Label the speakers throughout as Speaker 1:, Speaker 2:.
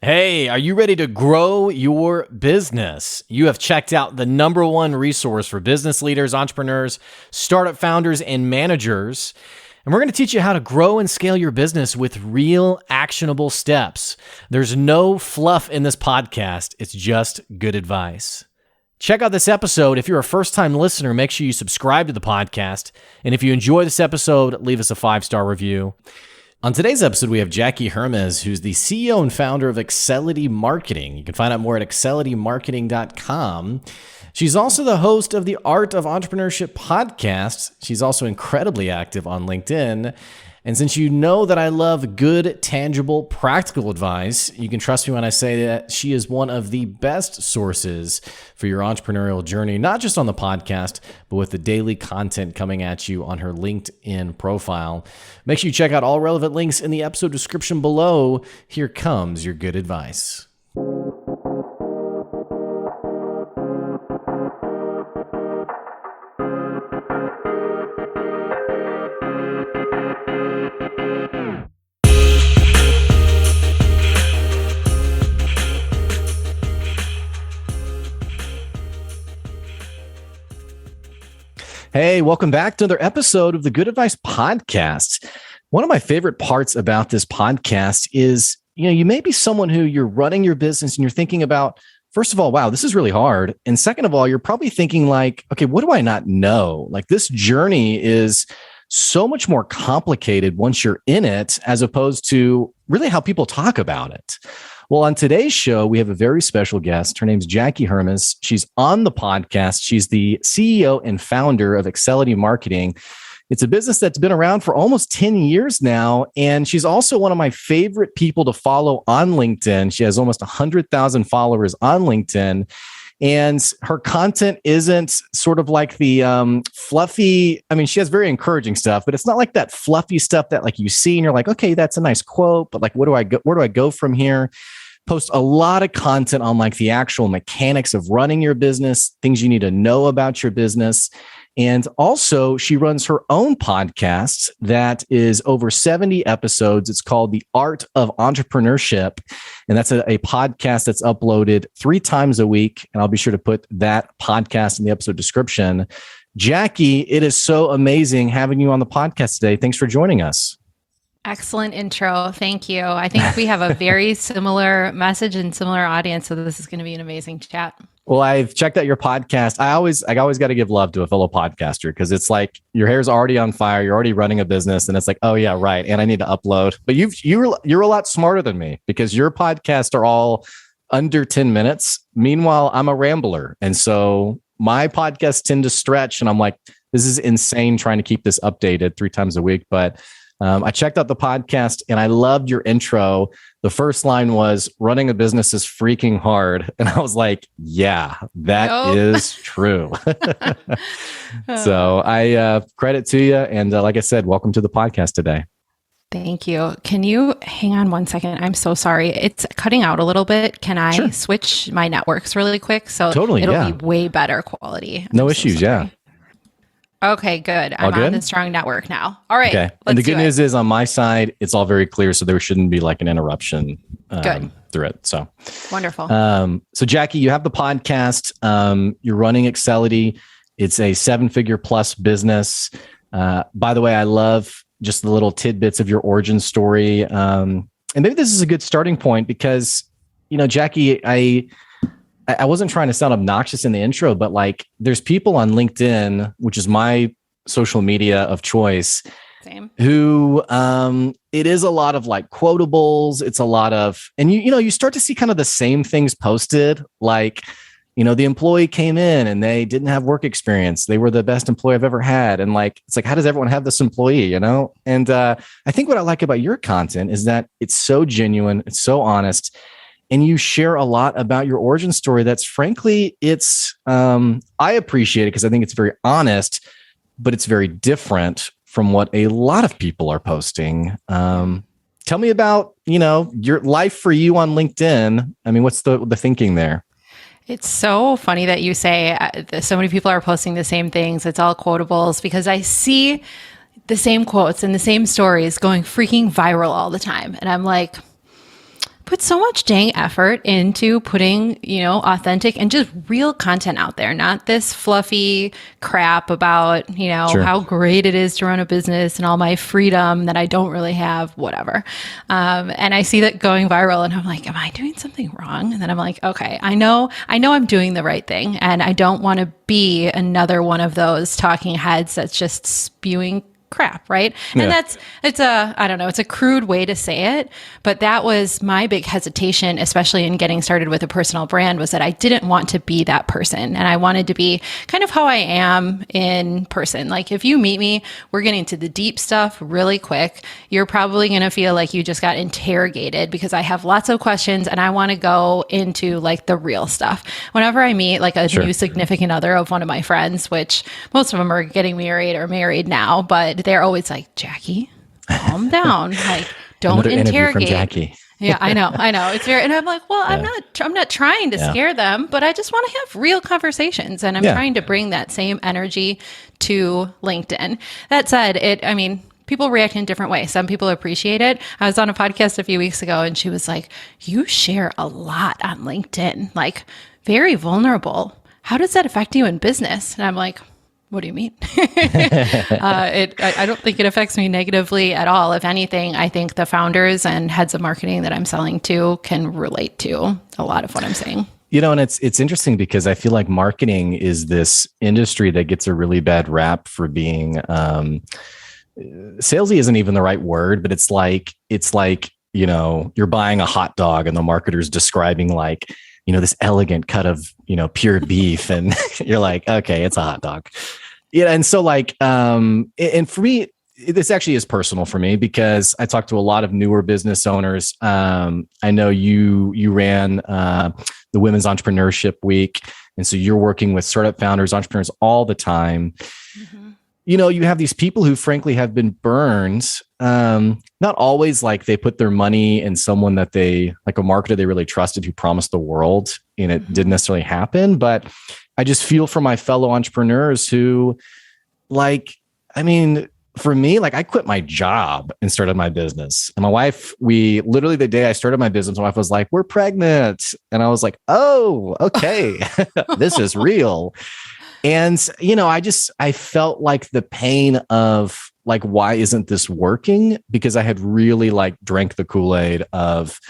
Speaker 1: Hey, are you ready to grow your business? You have checked out the number one resource for business leaders, entrepreneurs, startup founders, and managers. And we're going to teach you how to grow and scale your business with real actionable steps. There's no fluff in this podcast. It's just good advice. Check out this episode. If you're a first-time listener, make sure you subscribe to the podcast. And if you enjoy this episode, leave us a 5-star review. On today's episode, we have Jackie Hermes, who's the CEO and founder of Excelity Marketing. You can find out more at excelitymarketing.com. She's also the host of the Art of Entrepreneurship Podcast. She's also incredibly active on LinkedIn. And since you know that I love good, tangible, practical advice, you can trust me when I say that she is one of the best sources for your entrepreneurial journey, not just on the podcast, but with the daily content coming at you on her LinkedIn profile. Make sure you check out all relevant links in the episode description below. Here comes your good advice. Hey, welcome back to another episode of the Good Advice Podcast. One of my favorite parts about this podcast is, you may be someone who you're running your business and you're thinking about, first of all, wow, this is really hard. And second of all, you're probably thinking like, okay, what do I not know? Like this journey is so much more complicated once you're in it, as opposed to really how people talk about it. Well, on today's show, we have a very special guest. Her name's Jackie Hermes. She's on the podcast. She's the CEO and founder of Excelity Marketing. It's a business that's been around for almost 10 years now. And she's also one of my favorite people to follow on LinkedIn. She has almost 100,000 followers on LinkedIn. And her content isn't sort of like the fluffy, she has very encouraging stuff, but it's not like that fluffy stuff that like you see and you're like, okay, that's a nice quote, but like, where do I go from here? Post a lot of content on like the actual mechanics of running your business, things you need to know about your business. And also she runs her own podcast that is over 70 episodes. It's called The Art of Entrepreneurship. And that's a podcast that's uploaded 3 times a week. And I'll be sure to put that podcast in the episode description. Jackie, it is so amazing having you on the podcast today. Thanks for joining us.
Speaker 2: Excellent intro. Thank you. I think we have a very similar message and similar audience. So this is going to be an amazing chat.
Speaker 1: Well, I've checked out your podcast. I always got to give love to a fellow podcaster because it's like your hair's already on fire. You're already running a business, and it's like, oh yeah, right. And I need to upload. But you're a lot smarter than me because your podcasts are all under 10 minutes. Meanwhile, I'm a rambler, and so my podcasts tend to stretch. And I'm like, this is insane trying to keep this updated 3 times a week, but. I checked out the podcast and I loved your intro. The first line was, running a business is freaking hard. And I was like, yeah, that is true. So I credit to you. And like I said, welcome to the podcast today.
Speaker 2: Thank you. Can you hang on one second? I'm so sorry. It's cutting out a little bit. Can I switch my networks really quick? So it'll be way better quality.
Speaker 1: No issues. Yeah.
Speaker 2: Okay, good. I'm on the strong network now. All right.
Speaker 1: Okay. And the good news is on my side, it's all very clear. So there shouldn't be like an interruption through it. So
Speaker 2: wonderful.
Speaker 1: So Jackie, you have the podcast. You're running Excelity. It's a 7-figure plus business. By the way, I love just the little tidbits of your origin story. And maybe this is a good starting point because, Jackie, I wasn't trying to sound obnoxious in the intro, but like there's people on LinkedIn, which is my social media of choice, who it is a lot of like quotables. It's a lot of, and you start to see kind of the same things posted. Like, the employee came in and they didn't have work experience. They were the best employee I've ever had. And like, it's like, how does everyone have this employee, And I think what I like about your content is that it's so genuine. It's so honest. And you share a lot about your origin story. That's frankly, it's, I appreciate it because I think it's very honest, but it's very different from what a lot of people are posting. Tell me about, your life for you on LinkedIn. What's the thinking there?
Speaker 2: It's so funny that you say so many people are posting the same things. It's all quotables because I see the same quotes and the same stories going freaking viral all the time. And I'm like, put so much dang effort into putting, authentic and just real content out there, not this fluffy crap about,
Speaker 1: Sure.
Speaker 2: how great it is to run a business and all my freedom that I don't really have, whatever. And I see that going viral and I'm like, am I doing something wrong? And then I'm like, okay, I know I'm doing the right thing. And I don't want to be another one of those talking heads that's just spewing crap, right? And it's a crude way to say it, but that was my big hesitation, especially in getting started with a personal brand, was that I didn't want to be that person. And I wanted to be kind of how I am in person. Like if you meet me, we're getting to the deep stuff really quick. You're probably going to feel like you just got interrogated because I have lots of questions and I want to go into like the real stuff. Whenever I meet like a new significant other of one of my friends, which most of them are getting married or married now, but they're always like, Jackie, calm down. Like, don't
Speaker 1: Another
Speaker 2: interrogate.
Speaker 1: From Jackie.
Speaker 2: Yeah, I know. It's very, and I'm like, well, I'm not trying to scare them, but I just want to have real conversations. And I'm trying to bring that same energy to LinkedIn. That said, people react in different ways. Some people appreciate it. I was on a podcast a few weeks ago and she was like, you share a lot on LinkedIn, like very vulnerable. How does that affect you in business? And I'm like, what do you mean? I don't think it affects me negatively at all. If anything, I think the founders and heads of marketing that I'm selling to can relate to a lot of what I'm saying.
Speaker 1: And it's interesting because I feel like marketing is this industry that gets a really bad rap for being salesy isn't even the right word, but it's like you're buying a hot dog and the marketer's describing like, this elegant cut of, pure beef. And you're like, okay, it's a hot dog. Yeah. And so like, and for me, this actually is personal for me because I talk to a lot of newer business owners. I know you ran the Women's Entrepreneurship Week. And so you're working with startup founders, entrepreneurs all the time. Mm-hmm. You have these people who frankly have been burned. Not always like they put their money in someone that like a marketer they really trusted who promised the world and it didn't necessarily happen. But I just feel for my fellow entrepreneurs who for me, like I quit my job and started my business. And my wife, we literally the day I started my business, my wife was like, we're pregnant. And I was like, oh, okay, this is real. And, I felt like the pain of like, why isn't this working? Because I had really like drank the Kool-Aid of,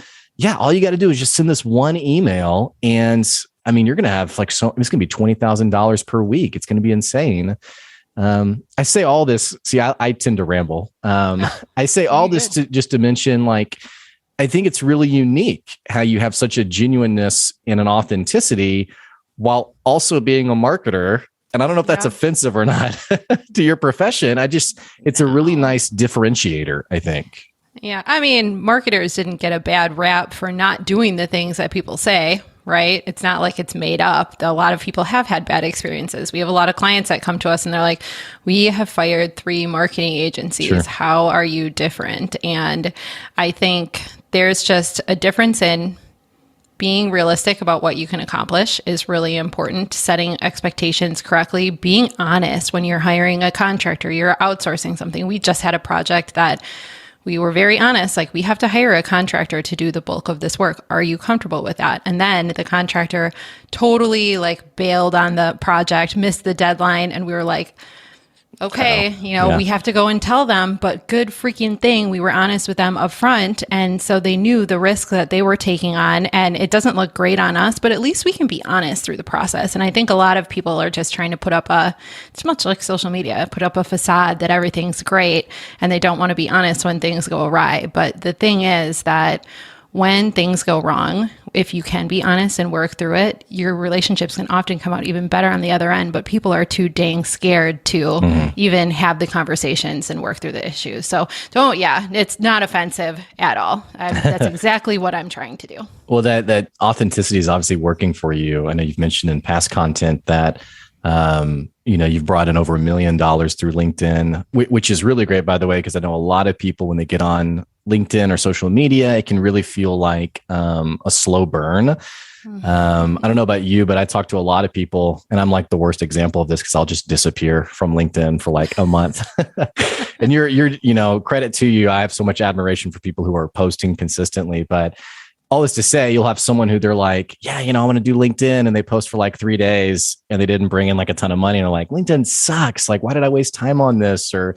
Speaker 1: all you got to do is just send this one email. And you're going to have like, it's going to be $20,000 per week. It's going to be insane. I say all this, I tend to ramble. I say all this to mention, like, I think it's really unique how you have such a genuineness and an authenticity while also being a marketer. And I don't know if that's offensive or not to your profession. It's a really nice differentiator, I think.
Speaker 2: Yeah. Marketers didn't get a bad rap for not doing the things that people say, right? It's not like it's made up. A lot of people have had bad experiences. We have a lot of clients that come to us and they're like, we have fired 3 marketing agencies. Sure. How are you different? And I think there's just a difference in being realistic about what you can accomplish is really important. Setting expectations correctly, being honest when you're hiring a contractor, you're outsourcing something. We just had a project that we were very honest, like we have to hire a contractor to do the bulk of this work. Are you comfortable with that? And then the contractor totally like bailed on the project, missed the deadline. And we were like, okay, we have to go and tell them, but good freaking thing. We were honest with them up front. And so they knew the risk that they were taking on, and it doesn't look great on us, but at least we can be honest through the process. And I think a lot of people are just trying to put up it's much like social media, put up a facade that everything's great, and they don't want to be honest when things go awry. But the thing is that when things go wrong, if you can be honest and work through it, your relationships can often come out even better on the other end, but people are too dang scared to even have the conversations and work through the issues. So it's not offensive at all. That's exactly what I'm trying to do.
Speaker 1: Well, that authenticity is obviously working for you. I know you've mentioned in past content that you've brought in over $1 million through LinkedIn, which is really great, by the way, because I know a lot of people, when they get on LinkedIn or social media, it can really feel like a slow burn. I don't know about you, but I talk to a lot of people, and I'm like the worst example of this because I'll just disappear from LinkedIn for like a month. And you're credit to you. I have so much admiration for people who are posting consistently, but all this to say, you'll have someone who they're like, yeah, I want to do LinkedIn, and they post for like 3 days and they didn't bring in like a ton of money. And they're like, LinkedIn sucks. Like, why did I waste time on this? Or,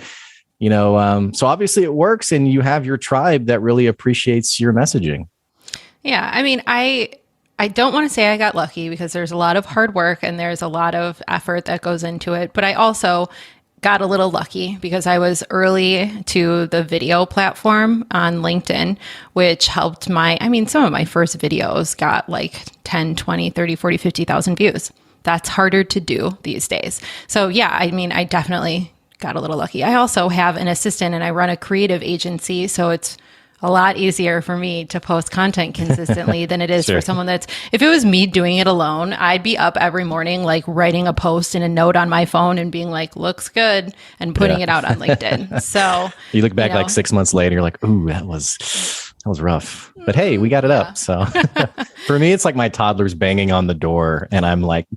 Speaker 1: so obviously it works, and you have your tribe that really appreciates your messaging.
Speaker 2: Yeah. I mean, I don't want to say I got lucky, because there's a lot of hard work and there's a lot of effort that goes into it. But I also got a little lucky because I was early to the video platform on LinkedIn, which helped some of my first videos got like 10, 20, 30, 40, 50,000 views. That's harder to do these days. So yeah, I definitely got a little lucky. I also have an assistant and I run a creative agency. So it's a lot easier for me to post content consistently than it is
Speaker 1: Sure.
Speaker 2: for someone if it was me doing it alone, I'd be up every morning, like writing a post and a note on my phone and being like, looks good, and putting it out on LinkedIn. So
Speaker 1: you look back like 6 months later, you're like, ooh, that was rough, but hey, we got it up. So for me, it's like my toddler's banging on the door and I'm like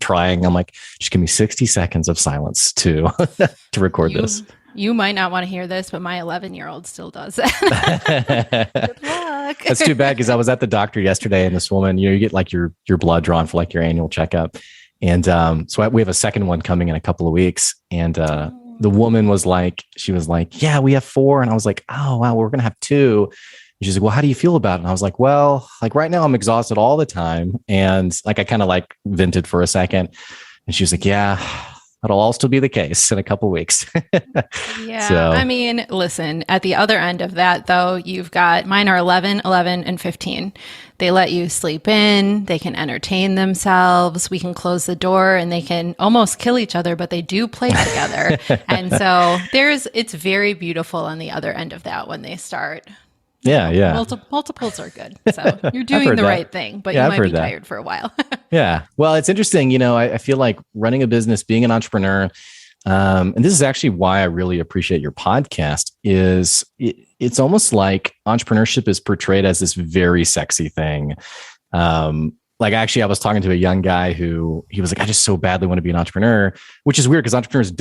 Speaker 1: just give me 60 seconds of silence to record this.
Speaker 2: You might not want to hear this, but my 11-year-old still does that. Good luck.
Speaker 1: That's too bad, because I was at the doctor yesterday, and this woman, you get like your blood drawn for like your annual checkup. And so we have a second one coming in a couple of weeks. And the woman was like, yeah, we have 4. And I was like, oh, wow, we're going to have 2. And she's like, well, how do you feel about it? And I was like, well, like right now I'm exhausted all the time. And like, I kind of like vented for a second. And she was like, yeah, that'll all still be the case in a couple of weeks.
Speaker 2: Yeah.
Speaker 1: So.
Speaker 2: I mean, listen, at the other end of that, though, you've got mine are 11, and 15. They let you sleep in. They can entertain themselves. We can close the door and they can almost kill each other, but they do play together. And so it's very beautiful on the other end of that when they start.
Speaker 1: Yeah.
Speaker 2: Multiples are good. So you're doing the right thing, but you might be tired for a while.
Speaker 1: Yeah. Well, it's interesting. I feel like running a business, being an entrepreneur, and this is actually why I really appreciate your podcast, is it's almost like entrepreneurship is portrayed as this very sexy thing. Like actually, I was talking to a young guy who he was like, I just so badly want to be an entrepreneur, which is weird because entrepreneurs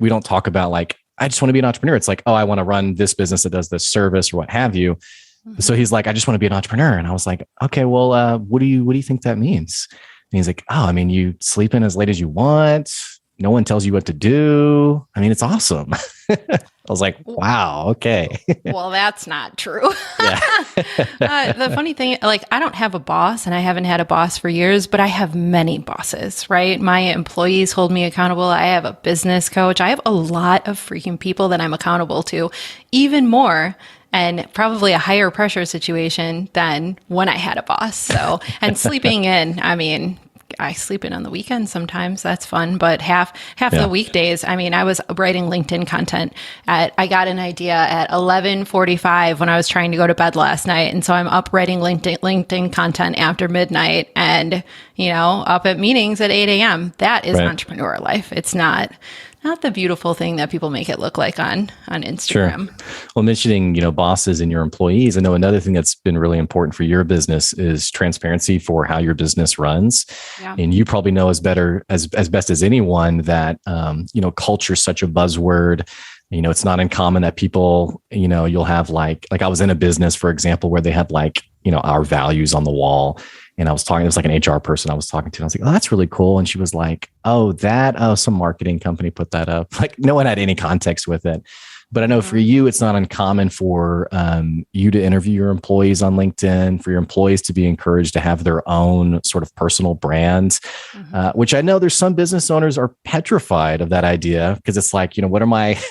Speaker 1: we don't talk about like, I just want to be an entrepreneur. It's like, oh, I want to run this business that does this service or what have you. Mm-hmm. So he's like, I just want to be an entrepreneur. And I was like, okay, well, what do you think that means? And he's like, oh, I mean, you sleep in as late as you want. No one tells you what to do. I mean, it's awesome. I was like, wow, okay.
Speaker 2: Well, that's not true.
Speaker 1: Yeah.
Speaker 2: The funny thing, like, I don't have a boss and I haven't had a boss for years, but I have many bosses, right? My employees hold me accountable. I have a business coach. I have a lot of freaking people that I'm accountable to, even more, and probably a higher pressure situation than when I had a boss. So, and sleeping in, I mean, I sleep in on the weekends sometimes. That's fun. But half the weekdays, I mean, I was writing LinkedIn content I got an idea at 11:45 when I was trying to go to bed last night. And so I'm up writing LinkedIn content after midnight and, up at meetings at 8 a.m. That is entrepreneur life. It's not the beautiful thing that people make it look like on Instagram.
Speaker 1: Sure. Well, mentioning, bosses and your employees, I know another thing that's been really important for your business is transparency for how your business runs. Yeah. And you probably know as best as anyone that, culture is such a buzzword. It's not uncommon that people, you'll have like I was in a business, for example, where they had our values on the wall. And it was like an HR person I was talking to. And I was like, oh, that's really cool. And she was like, some marketing company put that up. Like no one had any context with it. But I know for you, it's not uncommon for you to interview your employees on LinkedIn, for your employees to be encouraged to have their own sort of personal brands, which I know there's some business owners are petrified of that idea because it's like, what am I...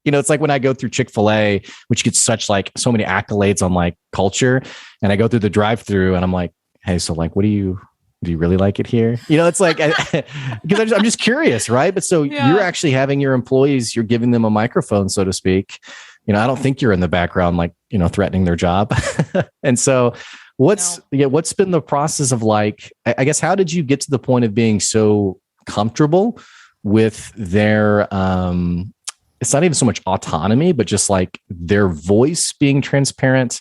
Speaker 1: it's like when I go through Chick-fil-A, which gets so many accolades on like culture. And I go through the drive-through and I'm like, hey, so like, do you really like it here? It's like, because I'm just curious, right? But so you're actually having your employees, you're giving them a microphone, so to speak. I don't think you're in the background, like, threatening their job. And so what's been the process of like, I guess, how did you get to the point of being so comfortable with their, it's not even so much autonomy, but just like their voice being transparent,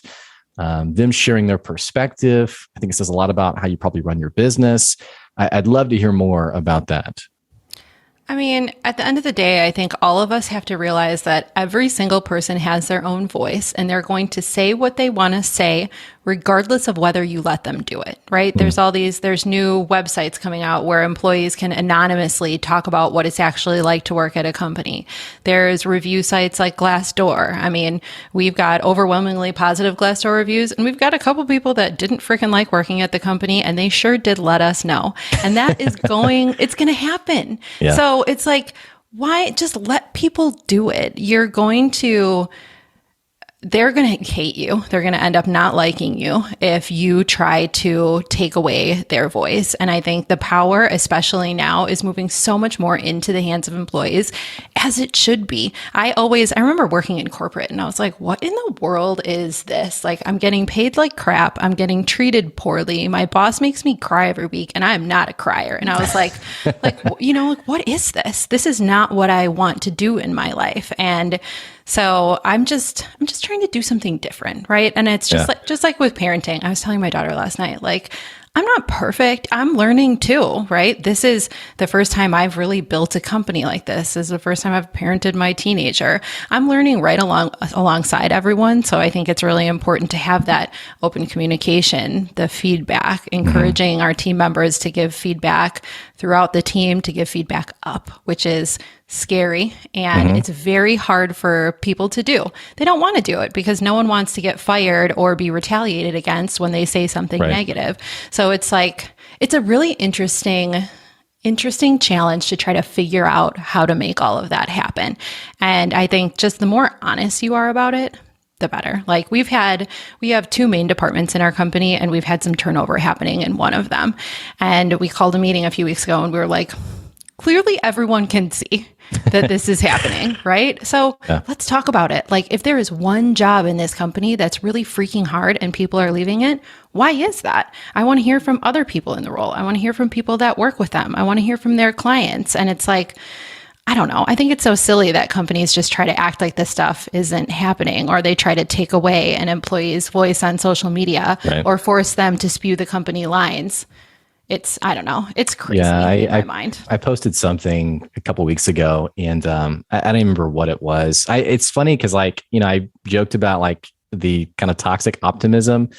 Speaker 1: them sharing their perspective. I think it says a lot about how you probably run your business. I'd love to hear more about that.
Speaker 2: I mean, at the end of the day, I think all of us have to realize that every single person has their own voice and they're going to say what they want to say regardless of whether you let them do it, right? There's new websites coming out where employees can anonymously talk about what it's actually like to work at a company. There's review sites like Glassdoor. I mean, we've got overwhelmingly positive Glassdoor reviews, and we've got a couple people that didn't freaking like working at the company, and they sure did let us know. And that is it's going to happen.
Speaker 1: Yeah.
Speaker 2: So it's like, why just let people do it? They're going to hate you. They're going to end up not liking you if you try to take away their voice. And I think the power, especially now, is moving so much more into the hands of employees, as it should be. I remember working in corporate and I was like, what in the world is this? Like, I'm getting paid like crap. I'm getting treated poorly. My boss makes me cry every week and I'm not a crier. And I was like, what is this? This is not what I want to do in my life. And so I'm just trying to do something different, right? And it's just like with parenting. I was telling my daughter last night, like, I'm not perfect. I'm learning too, right? This is the first time I've really built a company like this. This is the first time I've parented my teenager. I'm learning right alongside everyone. So I think it's really important to have that open communication, the feedback, encouraging our team members to give feedback throughout the team, to give feedback up, which is scary. And it's very hard for people to do. They don't want to do it because no one wants to get fired or be retaliated against when they say something negative. So it's like, it's a really interesting challenge to try to figure out how to make all of that happen. And I think just the more honest you are about it, the better. Like we have two main departments in our company, and we've had some turnover happening in one of them. And we called a meeting a few weeks ago and we were like, clearly everyone can see that this is happening, right? So let's talk about it. Like, if there is one job in this company that's really freaking hard and people are leaving it, why is that? I want to hear from other people in the role. I want to hear from people that work with them. I want to hear from their clients. And it's like, I don't know. I think it's so silly that companies just try to act like this stuff isn't happening, or they try to take away an employee's voice on social media or force them to spew the company lines. I don't know. It's crazy in my mind.
Speaker 1: I posted something a couple of weeks ago, and I don't even remember what it was. It's funny because, like, I joked about like the kind of toxic optimism.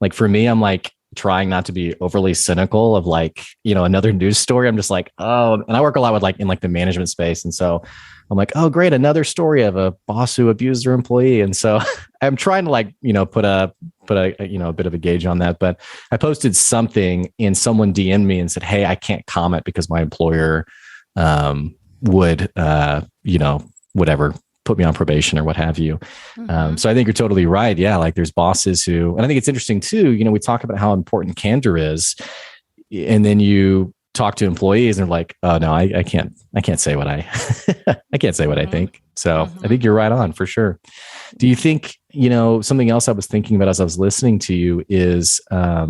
Speaker 1: Like for me, I'm like trying not to be overly cynical of like, another news story. I'm just like, oh, and I work a lot with like in like the management space. And so I'm like, oh, great. Another story of a boss who abused their employee. And so I'm trying to like, put a bit of a gauge on that. But I posted something and someone DM'd me and said, hey, I can't comment because my employer would, whatever, put me on probation or what have you. So I think you're totally right. Yeah. Like there's bosses who, and I think it's interesting too, we talk about how important candor is, and then you talk to employees and they're like, oh no, I can't say what I can't say what I think. So I think you're right on for sure. Do you think, something else I was thinking about as I was listening to you is, I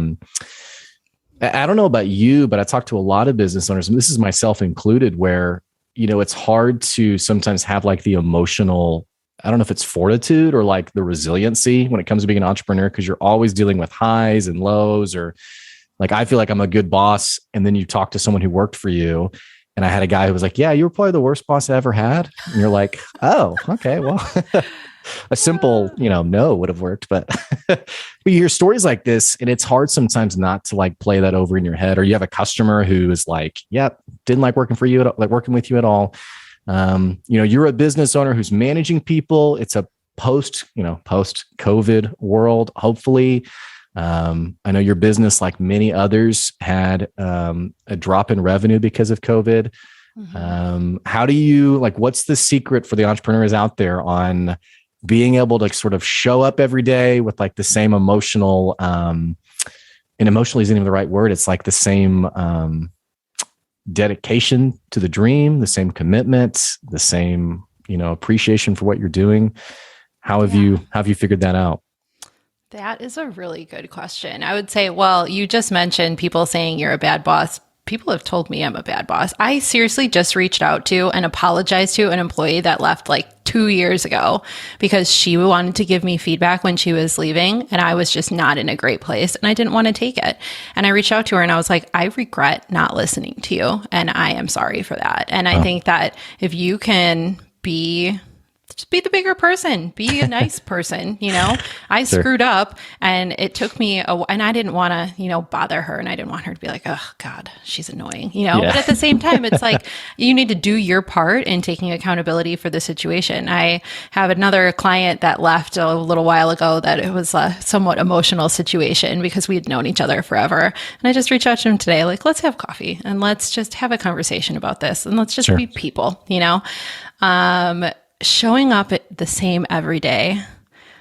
Speaker 1: don't know about you, but I talk to a lot of business owners, and this is myself included, where, it's hard to sometimes have like the emotional, I don't know if it's fortitude or like the resiliency when it comes to being an entrepreneur, because you're always dealing with highs and lows. Or like, I feel like I'm a good boss. And then you talk to someone who worked for you. And I had a guy who was like, yeah, you were probably the worst boss I ever had. And you're like, oh, okay, well, a simple, no would have worked. But you hear stories like this, and it's hard sometimes not to like play that over in your head. Or you have a customer who is like, yep, didn't like working for you, like working with you at all. You're a business owner who's managing people. It's a post-COVID world, hopefully. I know your business, like many others, had a drop in revenue because of COVID. How do you, like, what's the secret for the entrepreneurs out there on being able to sort of show up every day with like the same emotional, and emotionally isn't even the right word. It's like the same dedication to the dream, the same commitment, the same, appreciation for what you're doing. How have you figured that out?
Speaker 2: That is a really good question. I would say, well, you just mentioned people saying you're a bad boss. People have told me I'm a bad boss. I seriously just reached out to and apologized to an employee that left like 2 years ago because she wanted to give me feedback when she was leaving, and I was just not in a great place and I didn't want to take it. And I reached out to her and I was like, I regret not listening to you and I am sorry for that. And I think that if you can be just be the bigger person, be a nice person. I
Speaker 1: Sure.
Speaker 2: screwed up, and it took me and I didn't want to, bother her, and I didn't want her to be like, oh God, she's annoying,
Speaker 1: Yeah.
Speaker 2: but at the same time, it's like, you need to do your part in taking accountability for the situation. I have another client that left a little while ago that it was a somewhat emotional situation because we had known each other forever. And I just reached out to him today, like, let's have coffee and let's just have a conversation about this, and let's just
Speaker 1: Sure.
Speaker 2: be people, showing up the same every day.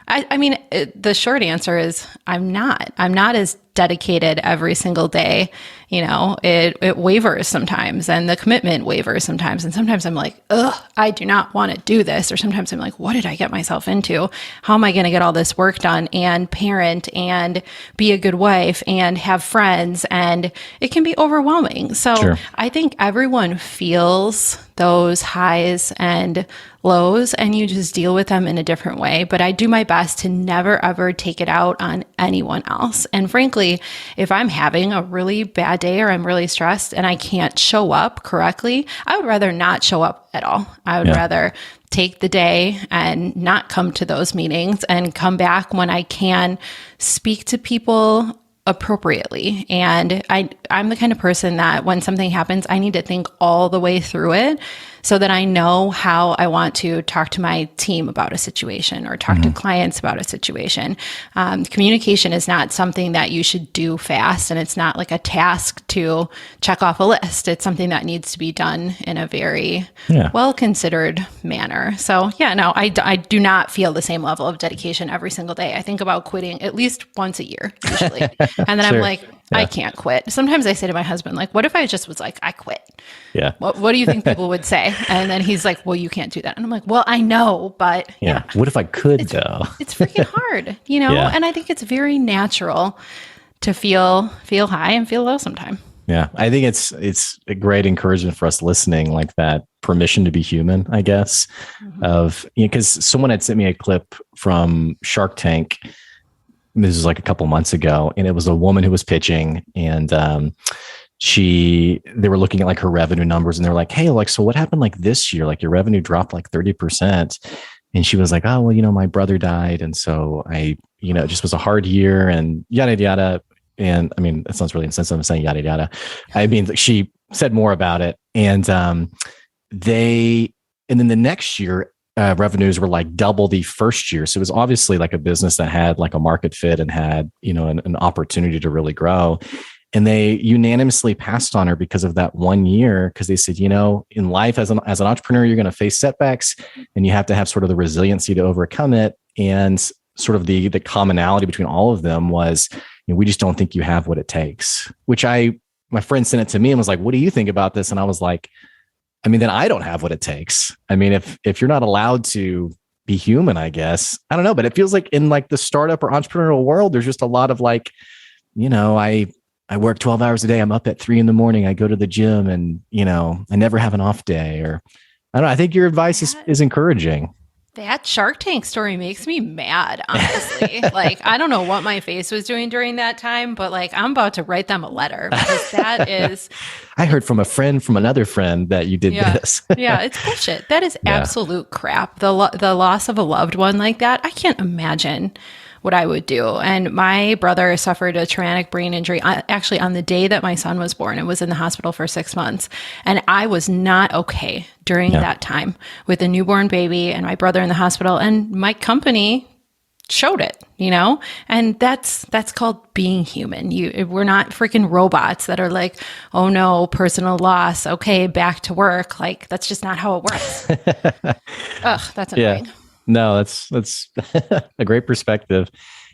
Speaker 2: I mean, the short answer is I'm not as dedicated every single day. It wavers sometimes, and the commitment wavers sometimes. And sometimes I'm like, ugh, I do not want to do this. Or sometimes I'm like, what did I get myself into? How am I going to get all this work done and parent and be a good wife and have friends? And it can be overwhelming. So
Speaker 1: Sure.
Speaker 2: I think everyone feels those highs and lows, and you just deal with them in a different way. But I do my best to never, ever take it out on anyone else. And frankly, if I'm having a really bad day or I'm really stressed and I can't show up correctly, I would rather not show up at all. I would rather take the day and not come to those meetings and come back when I can speak to people appropriately. And I'm the kind of person that when something happens, I need to think all the way through it so that I know how I want to talk to my team about a situation or talk to clients about a situation. Communication is not something that you should do fast, and it's not like a task to check off a list. It's something that needs to be done in a very well-considered manner. So I do not feel the same level of dedication every single day. I think about quitting at least once a year, usually. And then
Speaker 1: Sure.
Speaker 2: I'm like, I can't quit. Sometimes I say to my husband, like, what if I just was like, I quit?
Speaker 1: Yeah.
Speaker 2: What do you think people would say? And then he's like, well, you can't do that. And I'm like, well, I know, but
Speaker 1: Yeah. What if I could though?
Speaker 2: it's freaking hard, And I think it's very natural to feel high and feel low sometime.
Speaker 1: Yeah. I think it's a great encouragement for us listening, like that permission to be human, I guess, of, because someone had sent me a clip from Shark Tank. This was like a couple months ago, and it was a woman who was pitching, and they were looking at like her revenue numbers, and they're like, hey, like, so what happened like this year? Like your revenue dropped like 30%. And she was like, oh, well, my brother died. And so it just was a hard year and yada, yada. And I mean, that sounds really insensitive. I'm saying yada, yada. I mean, she said more about it. And and then the next year, revenues were like double the first year. So it was obviously like a business that had like a market fit and had, an opportunity to really grow. And they unanimously passed on her because of that 1 year, because they said, in life as an entrepreneur, you're going to face setbacks and you have to have sort of the resiliency to overcome it. And sort of the commonality between all of them was, we just don't think you have what it takes, which my friend sent it to me and was like, what do you think about this? And I was like, I mean, then I don't have what it takes. I mean, if you're not allowed to be human, I guess, I don't know, but it feels like in like the startup or entrepreneurial world, there's just a lot of like, I work 12 hours a day. I'm up at 3 a.m. I go to the gym and, I never have an off day, or I don't know. I think your advice is encouraging.
Speaker 2: That Shark Tank story makes me mad, honestly. Like, I don't know what my face was doing during that time, but like, I'm about to write them a letter because that is.
Speaker 1: I heard from a friend from another friend that you did this.
Speaker 2: Yeah, it's bullshit. That is absolute crap. The loss of a loved one like that, I can't imagine what I would do. And my brother suffered a traumatic brain injury actually on the day that my son was born. It was in the hospital for 6 months. And I was not okay during that time with a newborn baby and my brother in the hospital. And my company showed it, and that's called being human. We're not freaking robots that are like, oh no, personal loss. Okay, back to work. Like, that's just not how it works. Ugh, that's annoying.
Speaker 1: Yeah. No, that's a great perspective.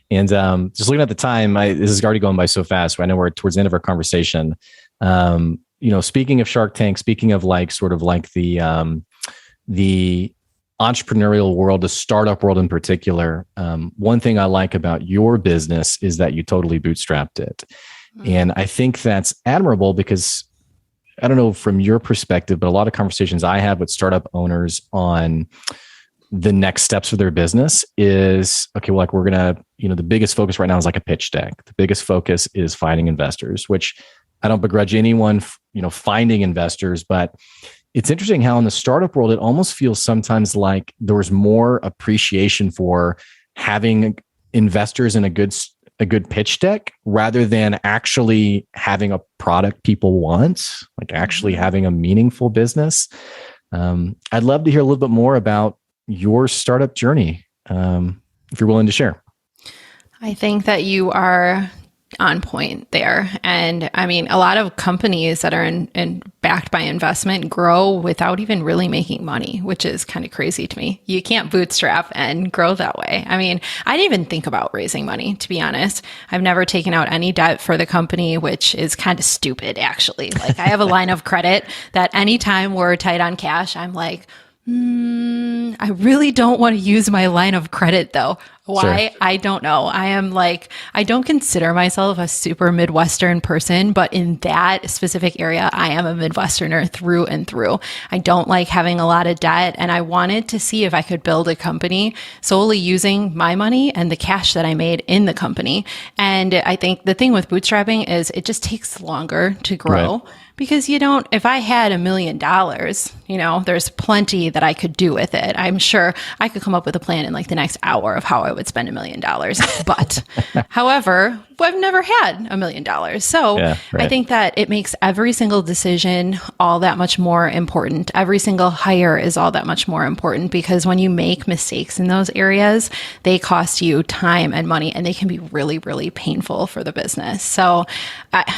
Speaker 1: And just looking at the time, this is already going by so fast. I know we're towards the end of our conversation. Speaking of Shark Tank, speaking of like sort of like the entrepreneurial world, the startup world in particular, one thing I like about your business is that you totally bootstrapped it. And I think that's admirable because I don't know from your perspective, but a lot of conversations I have with startup owners on the next steps for their business is, okay, well, like we're going to, the biggest focus right now is like a pitch deck. The biggest focus is finding investors, which I don't begrudge anyone, finding investors, but it's interesting how in the startup world, it almost feels sometimes like there was more appreciation for having investors in a good pitch deck rather than actually having a product people want, like actually having a meaningful business. I'd love to hear a little bit more about your startup journey, if you're willing to share.
Speaker 2: I think that you are on point there. And I mean, a lot of companies that are in backed by investment grow without even really making money, which is kind of crazy to me. You can't bootstrap and grow that way. I mean, I didn't even think about raising money, to be honest. I've never taken out any debt for the company, which is kind of stupid, actually. Like I have a line of credit that anytime we're tight on cash, I'm like, I really don't want to use my line of credit though. Why? Sure. I don't know. I don't consider myself a super Midwestern person, but in that specific area, I am a Midwesterner through and through. I don't like having a lot of debt, and I wanted to see if I could build a company solely using my money and the cash that I made in the company. And I think the thing with bootstrapping is it just takes longer to grow. Right. Because if I had $1 million, there's plenty that I could do with it. I'm sure I could come up with a plan in like the next hour of how I would spend $1 million. But however, I've never had $1 million. So yeah, right. I think that it makes every single decision all that much more important. Every single hire is all that much more important because when you make mistakes in those areas, they cost you time and money, and they can be really, really painful for the business. So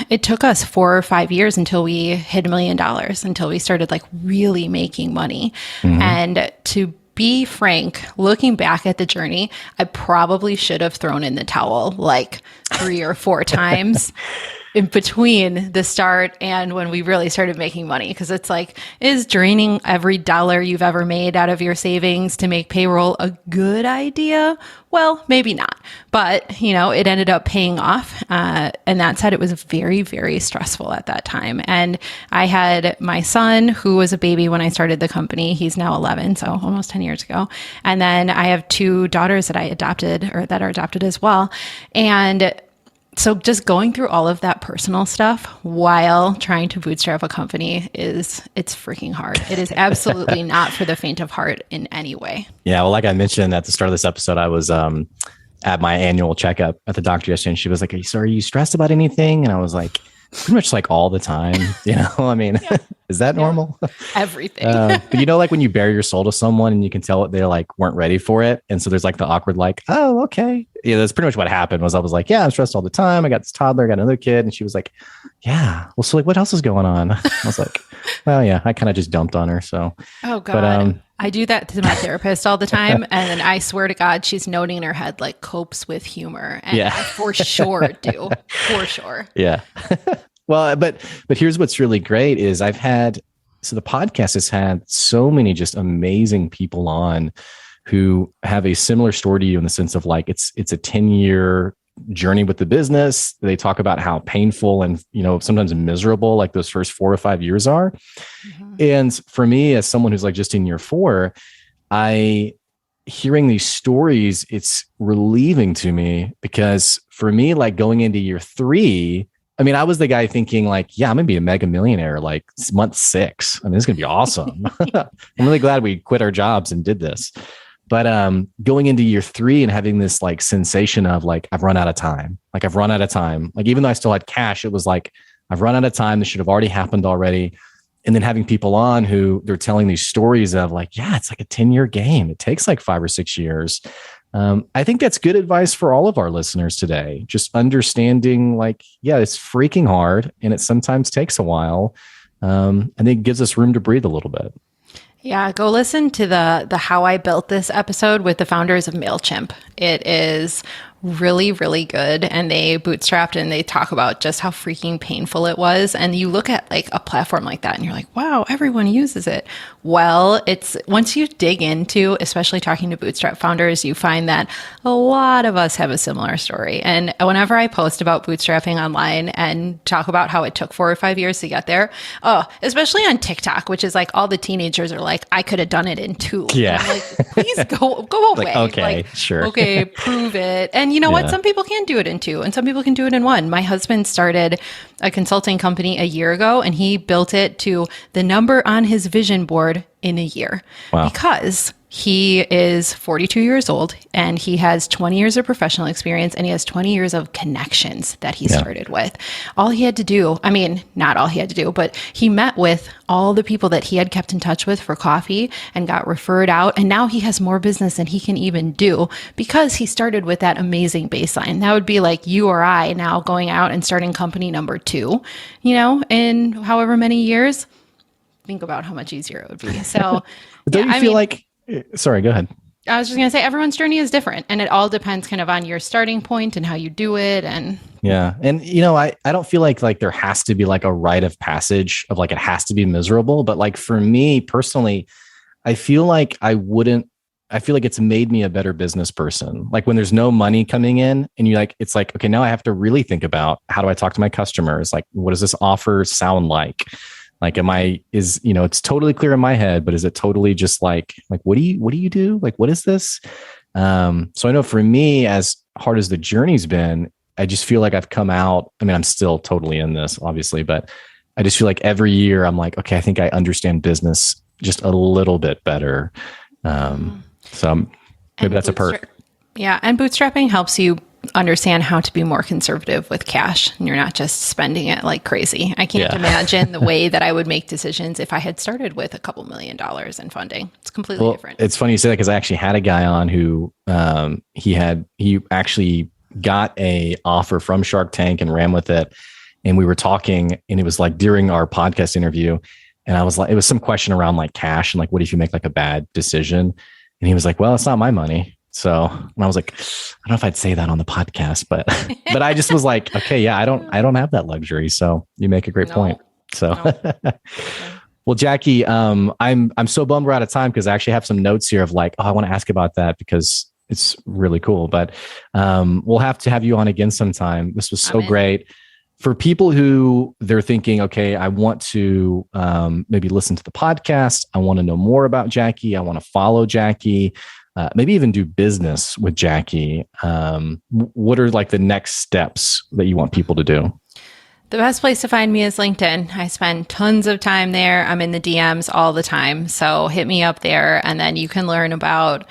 Speaker 2: it took us 4 or 5 years until we hit $1 million, until we started like really making money. Mm-hmm. And to be frank, looking back at the journey, I probably should have thrown in the towel like 3 or 4 times in between the start and when we really started making money. Because it's like, is draining every dollar you've ever made out of your savings to make payroll a good idea? Well, maybe not. But, it ended up paying off. And that said, it was very, very stressful at that time. And I had my son, who was a baby when I started the company. He's now 11, so almost 10 years ago. And then I have 2 daughters that I adopted, or that are adopted as well. And so just going through all of that personal stuff while trying to bootstrap a company it's freaking hard. It is absolutely not for the faint of heart in any way. Yeah.
Speaker 1: Well, like I mentioned at the start of this episode, I was at my annual checkup at the doctor yesterday, and she was like, are you stressed about anything? And I was like, pretty much like all the time, I mean, yeah. Is that normal?
Speaker 2: Everything.
Speaker 1: But like when you bare your soul to someone and you can tell they like weren't ready for it. And so there's like the awkward, like, oh, okay. Yeah, that's pretty much what happened. I was like, yeah, I'm stressed all the time. I got this toddler, I got another kid. And she was like, yeah, well, so like, what else is going on? I was like, well, yeah, I kind of just dumped on her. So,
Speaker 2: oh God. But, I do that to my therapist all the time. And then I swear to God, she's noting in her head, like copes with humor. And yeah. I for sure do. For sure.
Speaker 1: Yeah. Well, but here's what's really great is the podcast has had so many just amazing people on who have a similar story to you in the sense of like, it's a 10-year journey with the business. They talk about how painful and, sometimes miserable, like those first 4 or 5 years are. Mm-hmm. And for me, as someone who's like just in year 4, hearing these stories, it's relieving to me because for me, like going into year 3, I mean, I was the guy thinking like, yeah, I'm going to be a mega millionaire like month 6. I mean, it's going to be awesome. I'm really glad we quit our jobs and did this. But going into year 3 and having this like sensation of like, I've run out of time. Like I've run out of time. Like even though I still had cash, it was like, I've run out of time. This should have already happened already. And then having people on who they're telling these stories of like, yeah, it's like a 10-year game. It takes like 5 or 6 years. I think that's good advice for all of our listeners today. Just understanding like, yeah, it's freaking hard and it sometimes takes a while. And it gives us room to breathe a little bit.
Speaker 2: Yeah, go listen to the How I Built This episode with the founders of MailChimp. It is really, really good. And they bootstrapped and they talk about just how freaking painful it was. And you look at like a platform like that and you're like, wow, everyone uses it. Well, it's once you dig into, especially talking to bootstrap founders, you find that a lot of us have a similar story. And whenever I post about bootstrapping online and talk about how it took 4 or 5 years to get there, especially on TikTok, which is like all the teenagers are like, I could have done it in 2.
Speaker 1: Yeah.
Speaker 2: I'm like, please go away.
Speaker 1: Like, okay, sure.
Speaker 2: Okay, prove it. And you know what? Some people can do it in 2 and some people can do it in 1. My husband started a consulting company a year ago, and he built it to the number on his vision board in a year.
Speaker 1: Wow.
Speaker 2: Because he is 42 years old and he has 20 years of professional experience and he has 20 years of connections that he started with. All he had to do, I mean, not all he had to do, but he met with all the people that he had kept in touch with for coffee and got referred out. And now he has more business than he can even do because he started with that amazing baseline. That would be like you or I now going out and starting company number 2, in however many years. Think about how much easier it would be. So
Speaker 1: don't you feel like, sorry, go ahead.
Speaker 2: I was just going to say everyone's journey is different and it all depends kind of on your starting point and how you do it. And
Speaker 1: yeah. And, I don't feel like there has to be like a rite of passage of like, it has to be miserable. But like for me personally, I feel like it's made me a better business person. Like when there's no money coming in and it's like, okay, now I have to really think about how do I talk to my customers? Like, what does this offer sound like? Like, it's totally clear in my head, but is it totally just like, what do you do? Like, what is this? So I know for me, as hard as the journey's been, I just feel like I've come out. I mean, I'm still totally in this, obviously, but I just feel like every year I'm like, okay, I think I understand business just a little bit better. So maybe that's a perk.
Speaker 2: Yeah. And bootstrapping helps you understand how to be more conservative with cash and you're not just spending it like crazy. I can't imagine the way that I would make decisions if I had started with a couple $1 million in funding. It's completely different.
Speaker 1: It's funny you say that because I actually had a guy on who he actually got a offer from Shark Tank and ran with it. And we were talking and it was like during our podcast interview. And I was like, it was some question around like cash and like, what if you make like a bad decision? And he was like, well, it's not my money. So, and I was like, I don't know if I'd say that on the podcast, but I just was like, okay, yeah, I don't have that luxury. So you make a great point. So, well, Jackie, I'm so bummed we're out of time because I actually have some notes here of like, I want to ask about that because it's really cool, but we'll have to have you on again sometime. This was so great. For people who they're thinking, okay, I want to maybe listen to the podcast. I want to know more about Jackie. I want to follow Jackie. Maybe even do business with Jackie. What are like the next steps that you want people to do?
Speaker 2: The best place to find me is LinkedIn. I spend tons of time there. I'm in the DMs all the time. So hit me up there and then you can learn about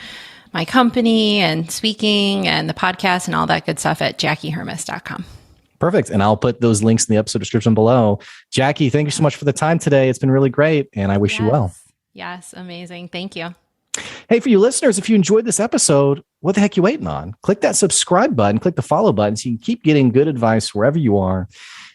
Speaker 2: my company and speaking and the podcast and all that good stuff at JackieHermes.com.
Speaker 1: Perfect. And I'll put those links in the episode description below. Jackie, thank you so much for the time today. It's been really great. And I wish you well.
Speaker 2: Yes. Amazing. Thank you.
Speaker 1: Hey, for you listeners, if you enjoyed this episode, what the heck you waiting on? Click that subscribe button, click the follow button so you can keep getting good advice wherever you are.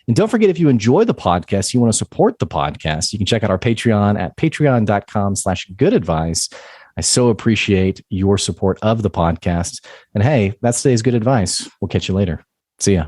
Speaker 1: And don't forget, if you enjoy the podcast, you want to support the podcast, you can check out our Patreon at patreon.com/goodadvice. I so appreciate your support of the podcast. And hey, that's today's good advice. We'll catch you later. See ya.